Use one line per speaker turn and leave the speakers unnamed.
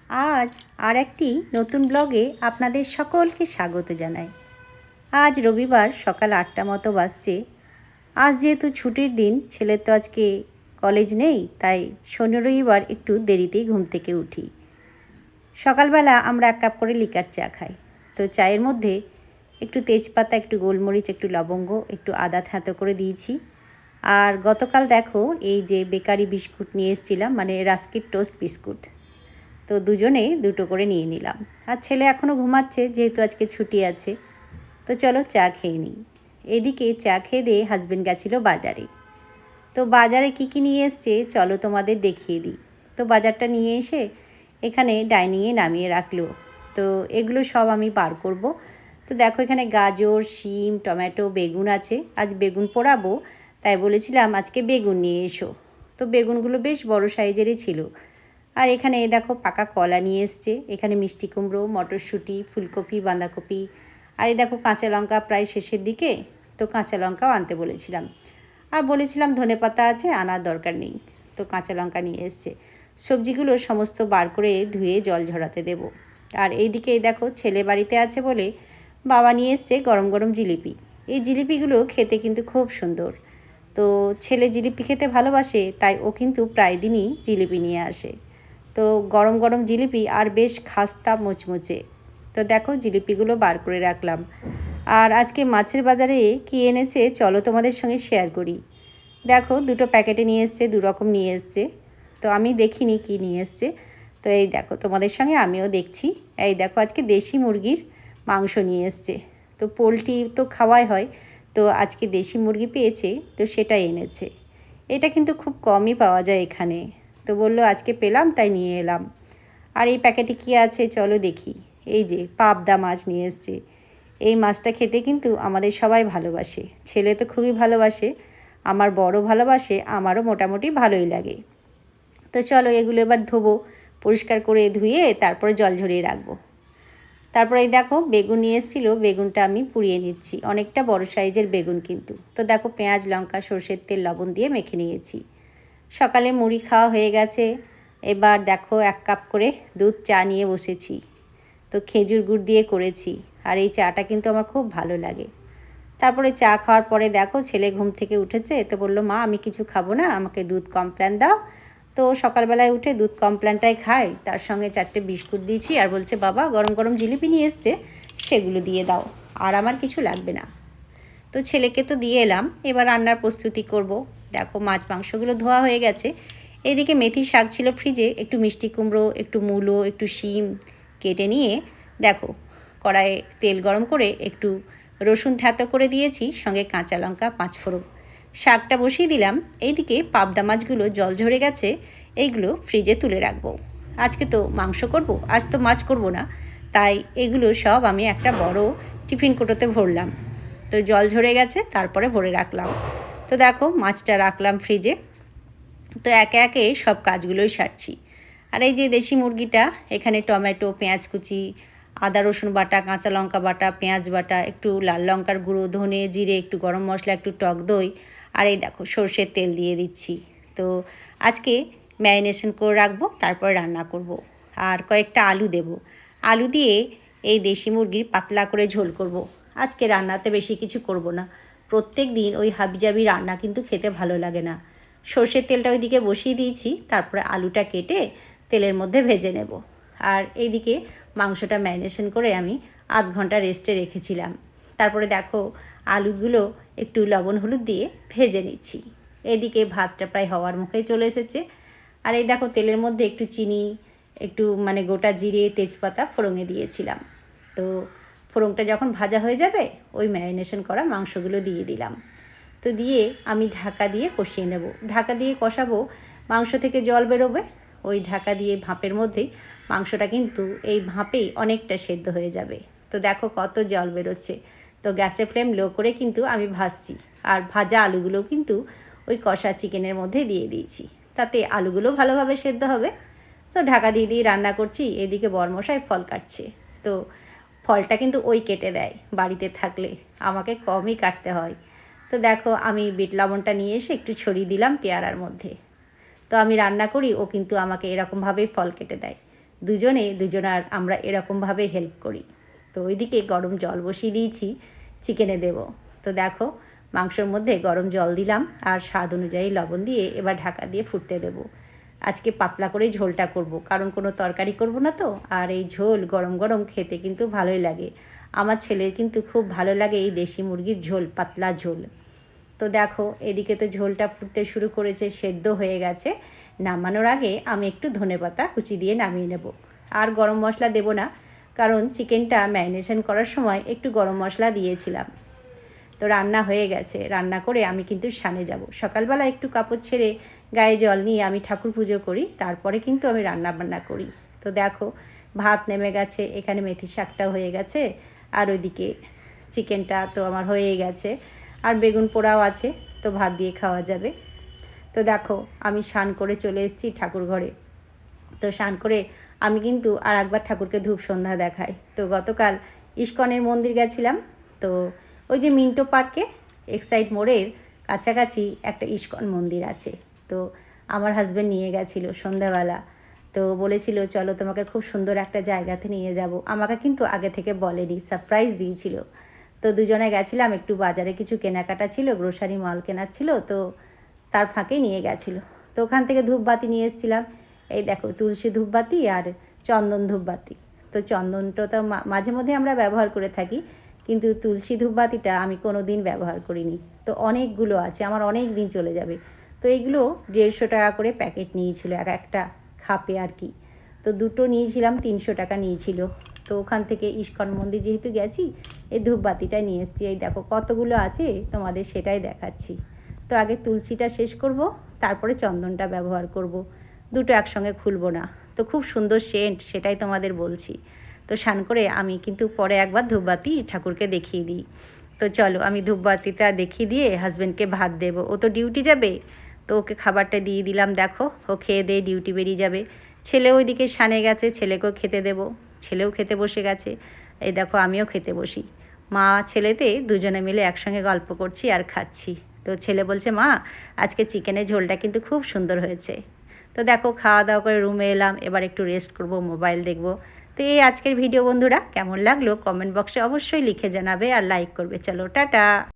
আজ আর একটি নতুন ব্লগে আপনাদের সকলকে স্বাগত জানাই। আজ রবিবার সকাল ৮টা মতো বাজছে। আজ যেহেতু ছুটির দিন, ছেলের তো আজকে কলেজ নেই, তাই শনি রবিবার একটু দেরিতেই ঘুম থেকে উঠি। সকালবেলা আমরা ১ কাপ করে লিকার চা খাই। তো চায়ের মধ্যে একটু তেজপাতা, একটু গোলমরিচ, একটু লবঙ্গ, একটু আদা থ্যাঁতো করে দিয়েছি। আর গতকাল দেখো এই যে বেকারি বিস্কুট নিয়ে এসেছিলাম, মানে রাস্কির টোস্ট বিস্কুট, তো দুজনে দুটো করে নিয়ে নিলাম। আর ছেলে এখনও ঘুমাচ্ছে, যেহেতু আজকে ছুটি আছে। তো চলো চা খেয়ে নিই। এদিকে চা খেয়ে দিয়ে হাজবেন্ড গেছিলো বাজারে। তো বাজারে কি কি নিয়ে এসছে চলো তোমাদের দেখিয়ে দিই। তো বাজারটা নিয়ে এসে এখানে ডাইনিংয়ে নামিয়ে রাখলো। তো এগুলো সব আমি বার করব। তো দেখো এখানে গাজর, শিম, টমেটো, বেগুন আছে। আজ বেগুন পোড়াবো, তাই বলেছিলাম আজকে বেগুন নিয়ে এসো। তো বেগুনগুলো বেশ বড় সাইজেরই ছিল। আর এখানে দেখো পাকা কলা নিয়ে এসছে। এখানে মিষ্টি কুমড়ো, মটরশুঁটি, ফুলকপি, বাঁধাকপি, আর এই দেখো কাঁচা লঙ্কা প্রায় শেষের দিকে, তো কাঁচা লঙ্কাও আনতে বলেছিলাম। আর বলেছিলাম ধনেপাতা আছে, আনার দরকার নেই। তো কাঁচা লঙ্কা নিয়ে এসছে। সবজিগুলো সমস্ত বার করে ধুয়ে জল ঝরাতে দেব। আর এইদিকে দেখো ছেলে বাড়িতে আছে বলে বাবা নিয়ে এসছে গরম গরম জিলিপি। এই জিলিপিগুলো খেতে কিন্তু খুব সুন্দর। তো ছেলে জিলিপি খেতে ভালোবাসে, তাই ও কিন্তু প্রায় দিনই জিলিপি নিয়ে আসে। তো গরম গরম জিলিপি আর বেশ খাস্তা মুচমুচে। তো দেখো জিলিপিগুলো বার করে রাখলাম। আর আজকে মাছের বাজারে কী এনেছে চলো তোমাদের সঙ্গে শেয়ার করি। দেখো দুটো প্যাকেটে নিয়ে এসছে, দু রকম নিয়ে এসছে। তো আমি দেখিনি কি নিয়ে এসছে। তো এই দেখো তোমাদের সঙ্গে আমিও দেখছি। এই দেখো আজকে দেশি মুরগির মাংস নিয়ে এসছে। তো পোলট্রি তো খাওয়াই হয়, তো আজকে দেশি মুরগি পেয়েছে, তো সেটাই এনেছে। এটা কিন্তু খুব কমই পাওয়া যায় এখানে। তো বললো আজকে পেলাম তাই নিয়ে এলাম। আর এই প্যাকেটে কী আছে চলো দেখি। এই যে পাবদা মাছ নিয়ে এসছে। এই মাছটা খেতে কিন্তু আমাদের সবাই ভালোবাসে। ছেলে তো খুবই ভালোবাসে, আমার বড় ভালোবাসে, আমারও মোটামুটি ভালোই লাগে। তো চলো এগুলো এবার ধোবো, পরিষ্কার করে ধুয়ে তারপরে জল ঝরিয়ে রাখবো। তারপরে এই দেখো বেগুন নিয়ে এসেছিলো, বেগুনটা আমি পুড়িয়ে নিচ্ছি। অনেকটা বড় সাইজের বেগুন কিন্তু। তো দেখো পেঁয়াজ, লঙ্কা, সর্ষের তেল, লবণ দিয়ে মেখে নিয়েছি। সকালে মুড়ি খাওয়া হয়ে গেছে। এবার দেখো 1 কাপ করে দুধ চা নিয়ে বসেছি। তো খেজুর গুড় দিয়ে করেছি। আর এই চাটা কিন্তু আমার খুব ভালো লাগে। তারপরে চা খাওয়ার পরে দেখো ছেলে ঘুম থেকে উঠেছে। তো বললো মা আমি কিছু খাবো না, আমাকে দুধ কমপ্ল্যান দাও। তো সকালবেলায় উঠে দুধ কমপ্ল্যানটাই খাই, তার সঙ্গে 4টে বিস্কুট দিয়েছি। আর বলছে বাবা গরম গরম জিলিপি নিয়ে এসছে, সেগুলো দিয়ে দাও, আর আমার কিছু লাগবে না। তো ছেলেকে তো দিয়ে এলাম, এবার রান্নার প্রস্তুতি করব। দেখো মাছ মাংসগুলো ধোয়া হয়ে গেছে। এইদিকে মেথি শাক ছিল ফ্রিজে, একটু মিষ্টি কুমড়ো, একটু মূলো, একটু শিম কেটে নিয়ে দেখো কড়াইয়ে তেল গরম করে একটু রসুন থ্যাতো করে দিয়েছি, সঙ্গে কাঁচা লঙ্কা, 5 ফোড়ন। শাকটা বসিয়ে দিলাম। এইদিকে পাবদা মাছগুলো জল ঝরে গেছে, এইগুলো ফ্রিজে তুলে রাখবো। আজকে তো মাংস করব, আজ তো মাছ করব না, তাই এগুলো সব আমি একটা বড় টিফিন কোটোতে ভরলাম। তো জল ঝরে গেছে, তারপরে ভরে রাখলাম। তো দেখো মাছটা রাখলাম ফ্রিজে। তো একে একে সব কাজগুলোই সারছি। আর এই যে দেশি মুরগিটা, এখানে টমেটো, পেঁয়াজ কুচি, আদা রসুন বাটা, কাঁচা লঙ্কা বাটা, পেঁয়াজ বাটা, একটু লাল লঙ্কার গুঁড়ো, ধনে জিরে, একটু গরম মশলা, একটু টক দই, আর এই দেখো সর্ষের তেল দিয়ে দিচ্ছি। তো আজকে ম্যারিনেশন করে রাখবো, তারপর রান্না করব। আর কয়েকটা আলু দেব। আলু দিয়ে এই দেশি মুরগির পাতলা করে ঝোল করব। আজকে রান্নাতে বেশি কিছু করব না। প্রত্যেক দিন ওই হাবিজাবি রান্না কিন্তু খেতে ভালো লাগে না। সর্ষের তেলটা ওইদিকে বসিয়ে দিয়েছি, তারপরে আলুটা কেটে তেলের মধ্যে ভেজে নেব। আর এইদিকে মাংসটা ম্যারিনেশন করে আমি আধ ঘন্টা রেস্টে রেখেছিলাম। তারপরে দেখো আলুগুলো একটু লবণ হলুদ দিয়ে ভেজে নিচ্ছি। এদিকে ভাতটা প্রায় হওয়ার মুখে চলে এসেছে। আর এই দেখো তেলের মধ্যে একটু চিনি, একটু মানে গোটা জিরে, তেজপাতা ফোড়নে দিয়েছিলাম। তো ফোড়নটা যখন ভাজা হয়ে যাবে, ওই ম্যারিনেশন করা মাংসগুলো দিয়ে দিলাম। তো দিয়ে আমি ঢাকা দিয়ে কষিয়ে নেব। ঢাকা দিয়ে কষাবো, মাংস থেকে জল বেরোবে। ওই ঢাকা দিয়ে ভাপের মধ্যেই মাংসটা কিন্তু এই ভাপেই অনেকটা সেদ্ধ হয়ে যাবে। তো দেখো কত জল বেরোচ্ছে। তো গ্যাসের ফ্লেম লো করে কিন্তু আমি ভাজছি। আর ভাজা আলুগুলো কিন্তু ওই কষা চিকেনের মধ্যে দিয়ে দিয়েছি, তাতে আলুগুলো ভালোভাবে সেদ্ধ হবে। তো ঢাকা দিয়ে দিয়ে রান্না করছি। এদিকে বরমশাই ফল কাটছে। তো ফলটা কিন্তু ওই কেটে দেয়, বাড়িতে থাকলে আমাকে কমই কাটতে হয়। তো দেখো আমি বিট লবণটা নিয়ে এসে একটু ছড়িয়ে দিলাম পেয়ারার মধ্যে। তো আমি রান্না করি, ও কিন্তু আমাকে এরকমভাবেই ফল কেটে দেয়। দুজনার আমরা এরকমভাবে হেল্প করি। তো ওইদিকে গরম জল বসিয়ে দিয়েছি চিকেনে দেব। তো দেখো মাংসর মধ্যে গরম জল দিলাম আর স্বাদ অনুযায়ী লবণ দিয়ে এবার ঢাকা দিয়ে ফুটতে দেবো। আজকে পাতলা করেই ঝোলটা করব, কারণ কোনো তরকারি করব না তো। আর এই ঝোল গরম গরম খেতে কিন্তু ভালোই লাগে। আমার ছেলের কিন্তু খুব ভালো লাগে এই দেশি মুরগির ঝোল, পাতলা ঝোল। তো দেখো এদিকে তো ঝোলটা ফুটতে শুরু করেছে, সেদ্ধ হয়ে গেছে। নামানোর আগে আমি একটু ধনেপাতা কুচি দিয়ে নামিয়ে নেব। আর গরম মশলা দেব না, কারণ চিকেনটা ম্যারিনেশন করার সময় একটু গরম মশলা দিয়েছিলাম। তো রান্না হয়ে গেছে, রান্না করে আমি কিন্তু সানে যাব। সকালবেলা একটু কাপড় ছেড়ে গায়ে জল নিয়ে আমি ঠাকুর পুজো করি, তারপরে কিন্তু আমি রান্না বান্না করি। তো দেখো ভাত নেমে গেছে, এখানে মেথি শাকটাও হয়ে গেছে, আর ওইদিকে চিকেনটা তো আমার হয়েই গেছে, আর বেগুন পোড়াও আছে, তো ভাত দিয়ে খাওয়া যাবে। তো দেখো আমি স্নান করে চলে এসেছি ঠাকুর ঘরে। তো স্নান করে আমি কিন্তু আর একবার ঠাকুরকে ধূপ সন্ধ্যা দেখাই। তো গতকাল ইস্কনের মন্দির গেছিলাম। তো ওই যে মিন্টো পার্কে এক্সাইড মোড়ের কাছাকাছি একটা ইস্কন মন্দির আছে। তো আমার হাজব্যান্ড নিয়ে গেছিলো সন্ধ্যাবেলা। তো বলেছিল চলো তোমাকে খুব সুন্দর একটা জায়গাতে নিয়ে যাব। আমাকে কিন্তু আগে থেকে বলেনি, সারপ্রাইজ দিয়েছিল। তো দুজনে গেছিলাম, একটু বাজারে কিছু কেনাকাটা ছিল, গ্রোসারি মাল কেনার ছিল, তো তার ফাঁকেই নিয়ে গেছিলো। তো ওখান থেকে ধূপবাতি নিয়ে এসেছিলাম। এই দেখো তুলসী ধূপবাতি আর চন্দন ধূপবাতি। তো চন্দনটা তো মাঝে মধ্যে আমরা ব্যবহার করে থাকি, কিন্তু তুলসী ধূপবাতিটা আমি কোনো দিন ব্যবহার করিনি। তো অনেকগুলো আছে, আমার অনেক দিন চলে যাবে। তো এইগুলো 150 টাকা করে প্যাকেট নিয়েছিল, এক একটা খাপে আর কি। তো দুটো নিয়েছিলাম, 300 টাকা নিয়েছিল। তো ওখান থেকে ইস্কন মন্দির যেহেতু গেছি, এই ধূপবাতিটা নিয়ে এসেছি। এই দেখো কতগুলো আছে, তোমাদের সেটাই দেখাচ্ছি। তো আগে তুলসীটা শেষ করব, তারপরে চন্দনটা ব্যবহার করব। দুটো একসঙ্গে খুলবো না। তো খুব সুন্দর সেন্ট, সেটাই তোমাদের বলছি। তো স্নান করে আমি কিন্তু পরে একবার ধূপবাতি ঠাকুরকে দেখিয়ে দিই। তো চলো আমি ধূপবাতিটা দেখিয়ে দিয়ে হাজব্যান্ডকে ভাত দেবো, ও তো ডিউটি যাবে। তো ওকে খাবারটা দিয়ে দিলাম, দেখো ও খেয়ে দিয়ে ডিউটি বেরিয়ে যাবে। ছেলে ওইদিকে স্নানে গেছে, ছেলেকেও খেতে দেবো। ছেলেও খেতে বসে গেছে। এই দেখো আমিও খেতে বসি। মা ছেলেতে দুজনে মিলে একসঙ্গে গল্প করছি আর খাচ্ছি। তো ছেলে বলছে মা আজকে চিকেনের ঝোলটা কিন্তু খুব সুন্দর হয়েছে। তো দেখো খাওয়া দাওয়া করে রুমে এলাম, এবার একটু রেস্ট করব, মোবাইল দেখব। তো এই আজকের ভিডিও বন্ধুরা কেমন লাগলো কমেন্ট বক্সে অবশ্যই লিখে জানাবে আর লাইক করবে। চলো টাটা।